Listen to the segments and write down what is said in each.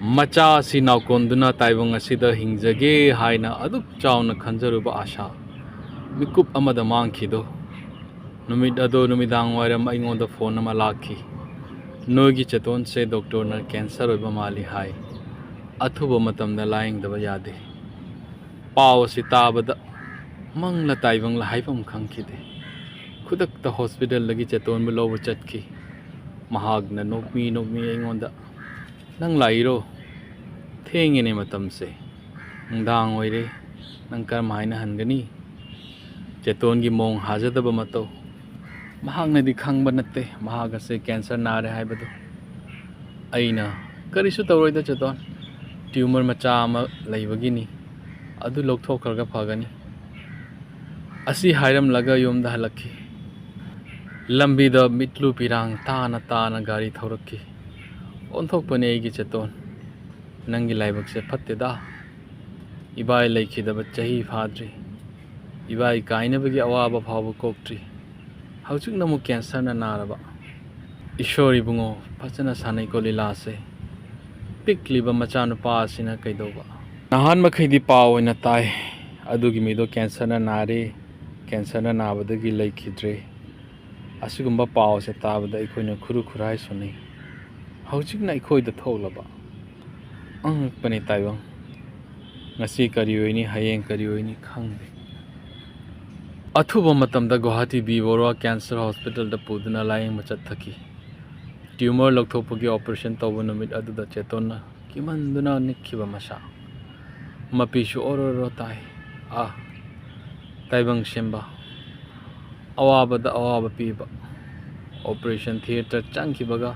मचा असी नाउकोंदुना ताइबंग असिदा हिंजगे हाइना अदुक चाउना खंजरुबा आशा मिकुप अमदा मांगखिदो नुमिद अदो नुमिदांग वाइरम अइंगोंदा फोन अमा लाखि नोगी चेतोन से डॉक्टर ना कैंसर ओइबा माली हाय अथुबा मतमदा लायंगदबा यादे पाव असि ताबदा मंगला ताइबंग ला हाइफम खंखिदे खुदकता हॉस्पिटल लगी चेतोन बु लोब चटकी महागना नोकमी अइंगोंदा नंग लाइरो थेंगेने मतम से दांग ओइरे नंग कर माइना हनगनी चेतोन की मोंग हाजदब मतौ महागनदी खंगब नत्ते महाग से कैंसर नारे हाइबदो अइना करिसु तौरोइदा चेतोन ट्यूमर मचा अमा लैबगिनी अदु लौथोखरगा फगनी असी हाइरम लगा योमदा हलखी लंबीदा मिटलु पिरांग ताना गाड़ी थौरक्की ओंथोकपने एगी चेतोन नंगी लाइबक से फत्तेदा इबाई लैखिदब चही फाद्री इबाई काइनबगी अवाब फाव कोक्ट्री हौजुक नमु कैंसर ना नारबा ईश्वर इबुंगो फजना सानै को लीला से पिकलिबा मचानुपा असिना कैदोबा नहान मखैदी पाव ओइना ताय अदुगी मिदो कैंसर ना नारे कैंसर ना नाबदगी लैखिद्रे असिगुम्बा पाव से ताबदा अखोइना खुरु खुराय सुनै हौजिकना अखोइदा थोलबा अंगपने ताइबंग ngasi kari oini hayeng kari oini khangde athuba matamda Guwahati B Borwa Cancer Hospital da puduna layeng machat thaki tumor lokthopagi operation tawba numit aduda chetona kimanduna nikhiba masa mapishu ororo tai taibang shemba awaba piba operation theater changkibaga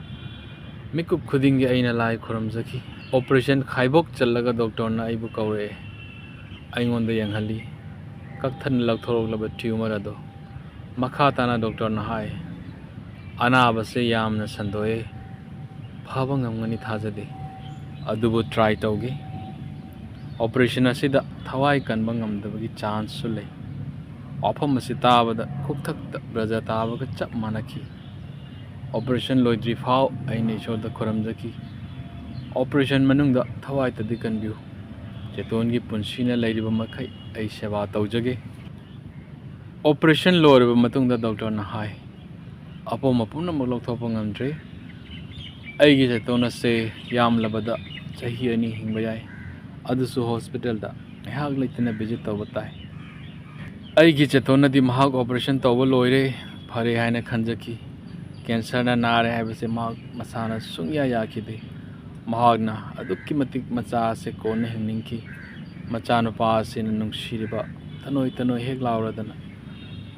mikup khudingi aina lai khuramjaki operation खाइबोक चलगा doctor ना आइबु कौरे आइंगोंदा यंगहली कक्थन लौथोरगलब tumour अदो मखा ताना doctor ना हाय अनाब से यामना संदोए फाबा ngमगनी थाजदे अदुबु try तौगे operation असिदा थवाई कनबा ngमदबगी chance सु लै ऑफम असि ताबदा खुक्थक ब्रजा ताबगा चप मानखी ऑपरेशन लोइद्री फाव आइने इशोरदा खुरमजकी ऑपरेशन मनुंगदा थवाई तदि कनबियु चेतोन की पुंसीना लैरिबा मखै आई सेवा तौजगे ऑपरेशन लोरबा मतुंगदा डॉक्टर ना हाय अपो मपुन म लौथोपा ngमद्रे आइगी चेतोन से याम लबदा चही अनि हिंगबा याय अदुसु हॉस्पिटल दा हाग लैतना विजिट तौबा ताय आइगी चेतोन दि महाग ऑपरेशन तौबा लोइरे फरे हायना खंजकी कैंसर ना नारे हायबसे महाग मसाना सुंगया याखिदे महागना अदुक्की मतिक मचा से कोने हिंनिंकी मचानुपा से नुंगसिरिबा तनोय हेक लाउरदना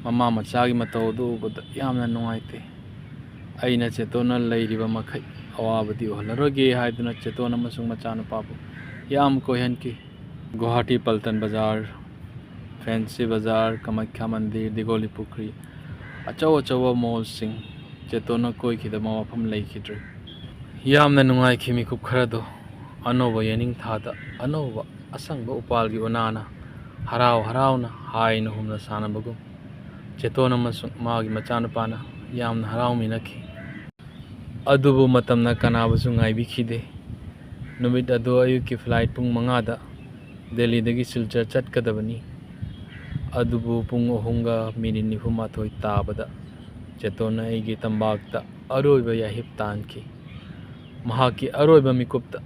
ममा मचागी मतौदु बद यामना नुंगाइते अइना चेतोना लैरिबा मखै अवाबदी ओहलरोगे हायदुना चेतोना मसुंग मचानुपाबु याम कोहनकी गुवाहाटी पल्टन बाजार फैंसी बाजार कामाख्या मंदिर दिगोली पुखरी अचौ मॉल सिंह चेतोना कोई खिदमा मफम लैखिद्रे यामना नुंगाई खिमी कुप खरदो अनोबा यनिंग थादा अनोबा असंगबा उपालगी ओनाना हरावना हाइन हुमना सानबगु चेतोन अमसुंग मागी मचानुपाना यामना हरावमिनखी अदुबु मतमना कनाबसु ngaibikide नुमित अदो अयुकी फ्लाइट पुंग 5 दा दिल्ली दगी सिलचर चटकदबनी अदुबु पुंग 3:29 ताबदा चेतोना एगी तंबाकता अरोइबा याहिब तानकी महाकी अरोइबा मिकुप्ता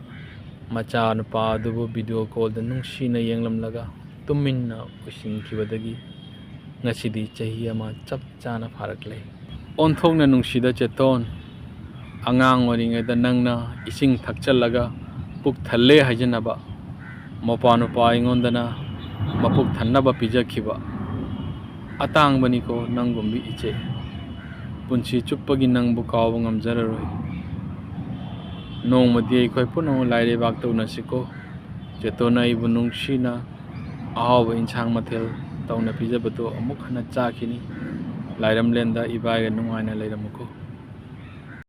मचानुपा अदुबु वीडियो कॉल द नुंगसीना येंगलमलगा तुमिन्ना उसिंखिबदगी ngasiदी चही अमा चप चाना फारकले ओंथोंगना नुंगसीदा चेतोन आंगांग ओरिंगेदा नंगना इसिंग थकचलगा पुक थल्ले हाइजनबा मपानुपा इंगोंदना मपुक थन्नबा पिजखिबा अतांगबनिको नंगुंबी इचे पुंसी चुप्पगी नंगबु कावबा ngamjararoy नोंमदी अखोय पुनो लाइरेबाक तौनसिको चेतोना इबु नुंगसीना आहब इंसांग मथेल तौना पिजबदो अमुक हना चाखिनी लाइरमलेंदा इबाइगा नुंगाइना लैरमुको।